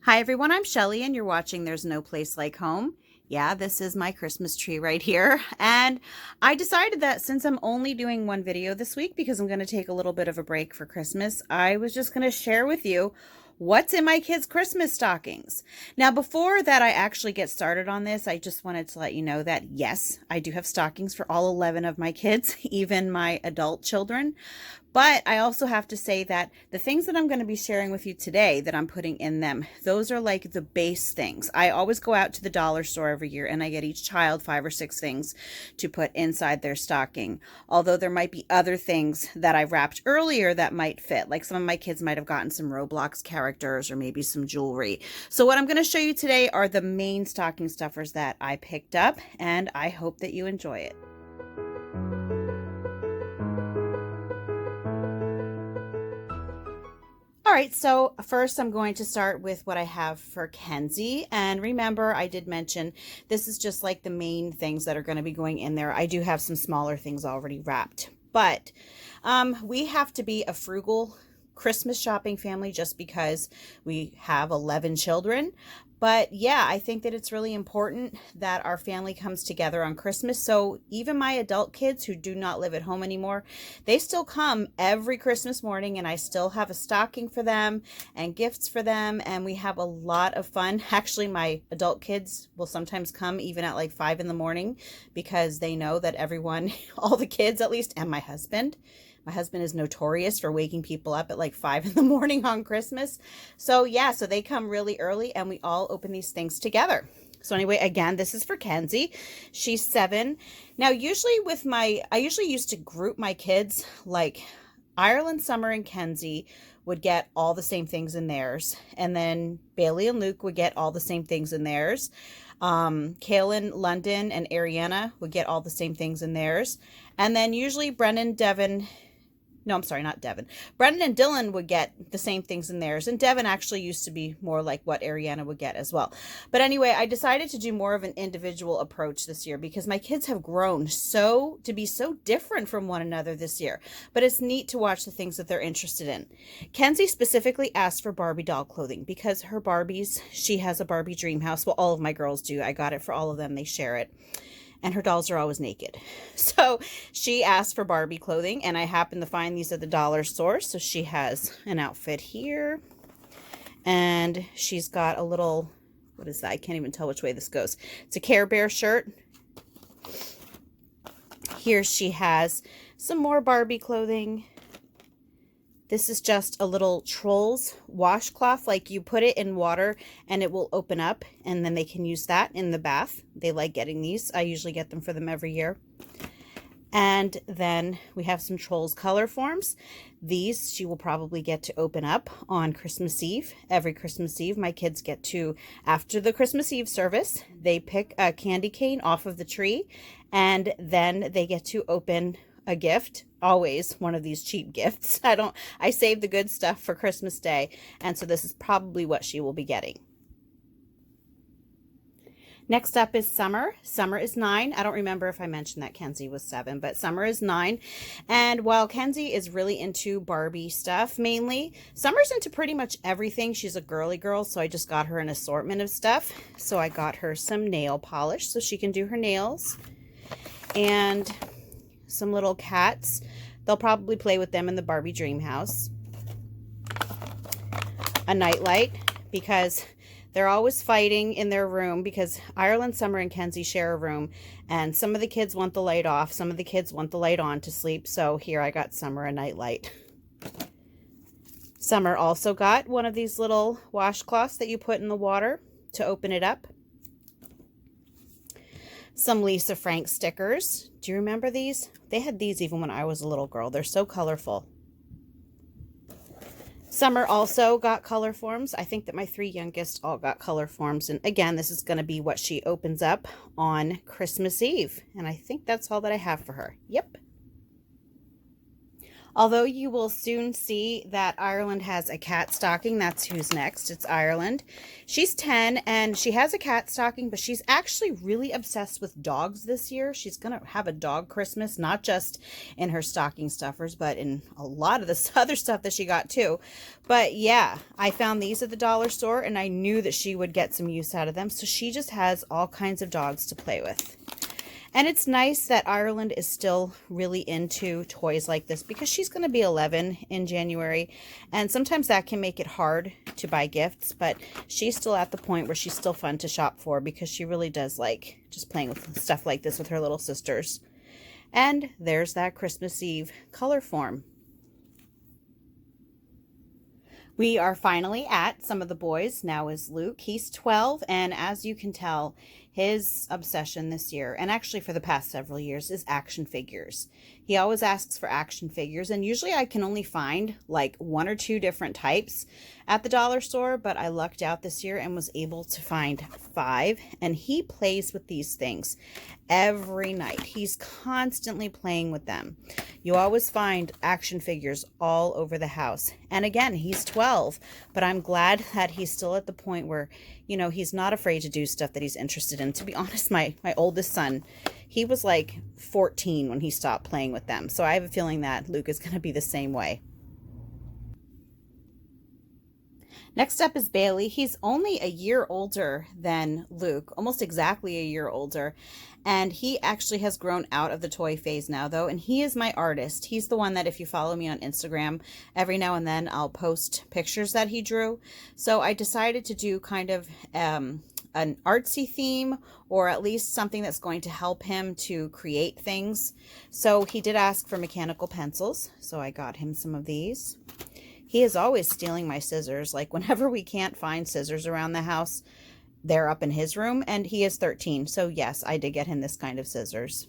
Hi everyone, I'm Shelly and you're watching There's No Place Like Home. Yeah, this is my Christmas tree right here. And I decided that since I'm only doing one video this week because I'm going to take a little bit of a break for Christmas, I was just going to share with you what's in my kids' Christmas stockings. Now, before that I actually get started on this, I just wanted to let you know that yes, I do have stockings for all 11 of my kids, even my adult children. But I also have to say that the things that I'm going to be sharing with you today that I'm putting in them, those are like the base things. I always go out to the dollar store every year and I get each child 5 or 6 things to put inside their stocking. Although there might be other things that I wrapped earlier that might fit. Like some of my kids might have gotten some Roblox characters or maybe some jewelry. So what I'm going to show you today are the main stocking stuffers that I picked up, and I hope that you enjoy it. All right, so first I'm going to start with what I have for Kenzie. And remember, I did mention this is just like the main things that are going to be going in there. I do have some smaller things already wrapped, but we have to be a frugal Christmas shopping family just because we have 11 children. But yeah, I think that it's really important that our family comes together on Christmas. So even my adult kids who do not live at home anymore, they still come every Christmas morning and I still have a stocking for them and gifts for them. And we have a lot of fun. Actually, my adult kids will sometimes come even at like 5 in the morning because they know that everyone, all the kids at least, and my husband is notorious for waking people up at like 5 in the morning on Christmas. So yeah, so they come really early and we all open these things together. So anyway, again, this is for Kenzie. She's 7. Now, usually I usually used to group my kids like Ireland, Summer, and Kenzie would get all the same things in theirs. And then Bailey and Luke would get all the same things in theirs. Kaitlyn, London, and Ariana would get all the same things in theirs. And then usually Brennan, Devin, no, I'm sorry, not Devin. Brendan and Dylan would get the same things in theirs. And Devin actually used to be more like what Ariana would get as well. But anyway, I decided to do more of an individual approach this year because my kids have grown to be so different from one another this year. But it's neat to watch the things that they're interested in. Kenzie specifically asked for Barbie doll clothing because her Barbies, she has a Barbie dream house. Well, all of my girls do. I got it for all of them. They share it. And her dolls are always naked. So she asked for Barbie clothing, and I happened to find these at the dollar store. So she has an outfit here, and she's got a little, what is that? I can't even tell which way this goes. It's a Care Bear shirt. Here she has some more Barbie clothing. This is just a little Trolls washcloth. Like you put it in water and it will open up and then they can use that in the bath. They like getting these. I usually get them for them every year. And then we have some Trolls color forms. These she will probably get to open up on Christmas Eve. Every Christmas Eve, my kids get to, after the Christmas Eve service, they pick a candy cane off of the tree and then they get to open a gift, always one of these cheap gifts. I save the good stuff for Christmas Day, and so this is probably what she will be getting. Next up is Summer. Summer is 9. I don't remember if I mentioned that Kenzie was 7, but Summer is 9. And while Kenzie is really into Barbie stuff mainly, Summer's into pretty much everything. She's a girly girl, so I just got her an assortment of stuff. So I got her some nail polish so she can do her nails. And some little cats. They'll probably play with them in the Barbie dream house. A nightlight because they're always fighting in their room because Ireland, Summer, and Kenzie share a room, and some of the kids want the light off, some of the kids want the light on to sleep. So here I got Summer a nightlight. Summer also got one of these little washcloths that you put in the water to open it up. Some Lisa Frank stickers. Do you remember these? They had these even when I was a little girl. They're so colorful. Summer also got color forms. I think that my 3 youngest all got color forms. And again, this is going to be what she opens up on Christmas Eve. And I think that's all that I have for her. Yep. Although you will soon see that Ireland has a cat stocking. That's who's next. It's Ireland. She's 10 and she has a cat stocking, but she's actually really obsessed with dogs this year. She's going to have a dog Christmas, not just in her stocking stuffers, but in a lot of this other stuff that she got too. But yeah, I found these at the dollar store and I knew that she would get some use out of them. So she just has all kinds of dogs to play with. And it's nice that Ireland is still really into toys like this because she's going to be 11 in January. And sometimes that can make it hard to buy gifts, but she's still at the point where she's still fun to shop for because she really does like just playing with stuff like this with her little sisters. And there's that Christmas Eve color form. We are finally at some of the boys. Now is Luke. He's 12, and as you can tell, his obsession this year, and actually for the past several years, is action figures. He always asks for action figures, and usually I can only find like 1 or 2 different types at the dollar store, but I lucked out this year and was able to find 5, and he plays with these things every night. He's constantly playing with them. You always find action figures all over the house. And again, he's 12, but I'm glad that he's still at the point where, you know, he's not afraid to do stuff that he's interested in. To be honest, my oldest son, he was like 14 when he stopped playing with them. So I have a feeling that Luke is going to be the same way. Next up is Bailey. He's only a year older than Luke, almost exactly a year older. And he actually has grown out of the toy phase now, though. And he is my artist. He's the one that if you follow me on Instagram, every now and then I'll post pictures that he drew. So I decided to do kind of an artsy theme, or at least something that's going to help him to create things. So he did ask for mechanical pencils. So I got him some of these. He is always stealing my scissors. Like whenever we can't find scissors around the house, they're up in his room, and he is 13. So yes, I did get him this kind of scissors.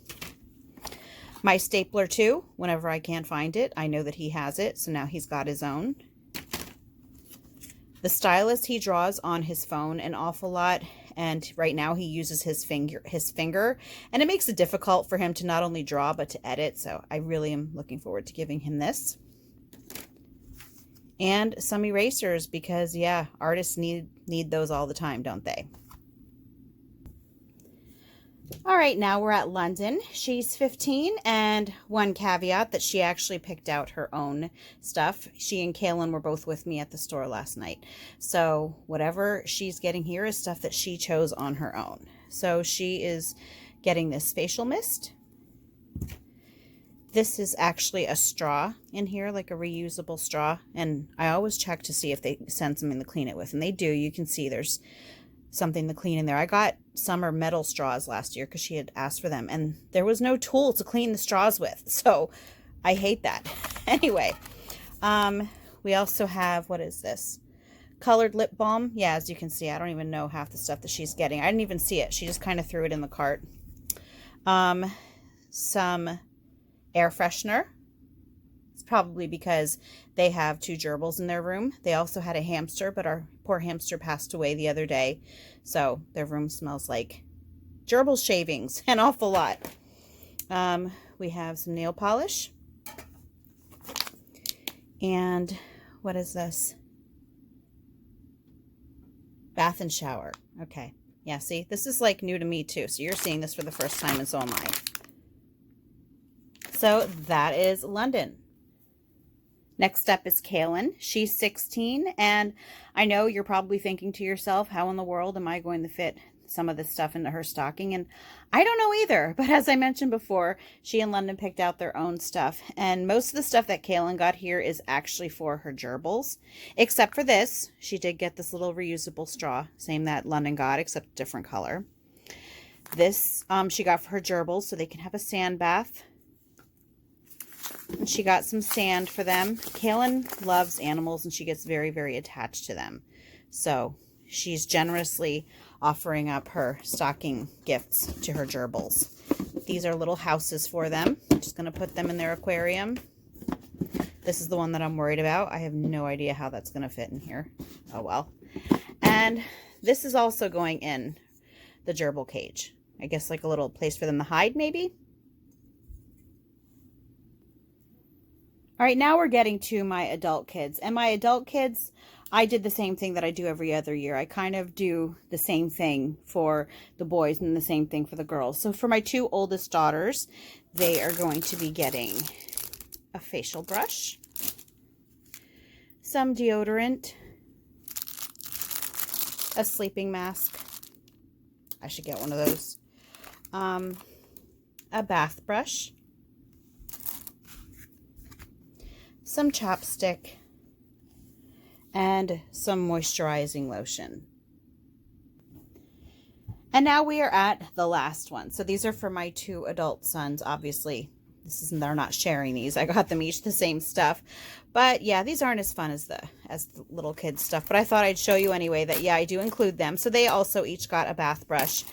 My stapler too, whenever I can't find it, I know that he has it. So now he's got his own. The stylus, he draws on his phone an awful lot. And right now he uses his finger, and it makes it difficult for him to not only draw, but to edit. So I really am looking forward to giving him this. And some erasers because, yeah, artists need those all the time, don't they? All right, now we're at London. She's 15, and one caveat that she actually picked out her own stuff. She and Kaitlyn were both with me at the store last night. So whatever she's getting here is stuff that she chose on her own. So she is getting this facial mist. This is actually a straw in here, like a reusable straw. And I always check to see if they send something to clean it with. And they do. You can see there's something to clean in there. I got summer metal straws last year because she had asked for them. And there was no tool to clean the straws with. So I hate that. Anyway, we also have, what is this? Colored lip balm. Yeah, as you can see, I don't even know half the stuff that she's getting. I didn't even see it. She just kind of threw it in the cart. Some air freshener. It's probably because they have 2 gerbils in their room. They also had a hamster, but our poor hamster passed away the other day. So their room smells like gerbil shavings an awful lot. We have some nail polish. And what is this? Bath and shower. Okay. Yeah, see, this is like new to me too. So you're seeing this for the first time, and so am I. So that is London. Next up is Kaitlyn. She's 16, and I know you're probably thinking to yourself, how in the world am I going to fit some of this stuff into her stocking? And I don't know either, but as I mentioned before, she and London picked out their own stuff, and most of the stuff that Kaitlyn got here is actually for her gerbils, except for this. She did get this little reusable straw, same that London got, except a different color. This she got for her gerbils so they can have a sand bath. And she got some sand for them. Kaitlyn loves animals, and she gets very, very attached to them. So she's generously offering up her stocking gifts to her gerbils. These are little houses for them. I'm just going to put them in their aquarium. This is the one that I'm worried about. I have no idea how that's going to fit in here. Oh, well. And this is also going in the gerbil cage. I guess like a little place for them to hide, maybe? All right, now we're getting to my adult kids. And my adult kids, I did the same thing that I do every other year. I kind of do the same thing for the boys and the same thing for the girls. So for my 2 oldest daughters, they are going to be getting a facial brush, some deodorant, a sleeping mask. I should get one of those. A bath brush, some chapstick, and some moisturizing lotion. And now we are at the last one. So these are for my 2 adult sons. Obviously, they're not sharing these. I got them each the same stuff. But yeah, these aren't as fun as the little kids stuff. But I thought I'd show you anyway that yeah, I do include them. So they also each got a bath brush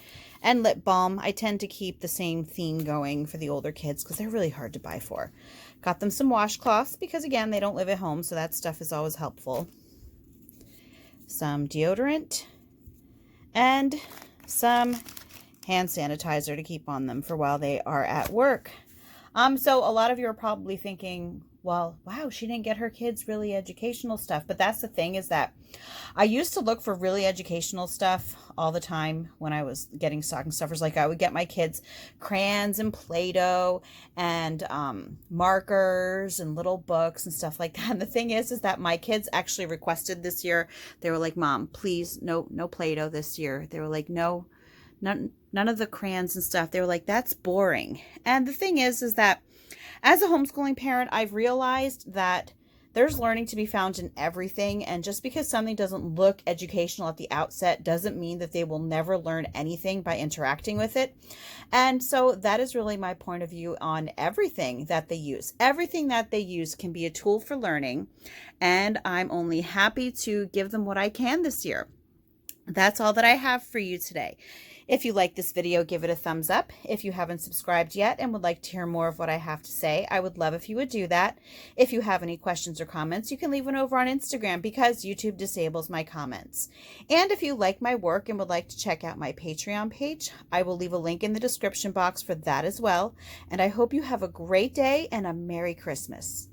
and lip balm. I tend to keep the same theme going for the older kids because they're really hard to buy for. Got them some washcloths because again, they don't live at home, so that stuff is always helpful. Some deodorant and some hand sanitizer to keep on them for while they are at work. So a lot of you are probably thinking, well, wow, she didn't get her kids really educational stuff. But that's the thing, is that I used to look for really educational stuff all the time when I was getting stocking stuffers. Like I would get my kids crayons and Play-Doh and markers and little books and stuff like that. And the thing is that my kids actually requested this year. They were like, Mom, please, no Play-Doh this year. They were like, no, none of the crayons and stuff. They were like, that's boring. And the thing is that as a homeschooling parent, I've realized that there's learning to be found in everything. And just because something doesn't look educational at the outset doesn't mean that they will never learn anything by interacting with it. And so that is really my point of view on everything that they use. Everything that they use can be a tool for learning. And I'm only happy to give them what I can this year. That's all that I have for you today. If you like this video, give it a thumbs up. If you haven't subscribed yet and would like to hear more of what I have to say, I would love if you would do that. If you have any questions or comments, you can leave one over on Instagram because YouTube disables my comments. And if you like my work and would like to check out my Patreon page, I will leave a link in the description box for that as well. And I hope you have a great day and a Merry Christmas.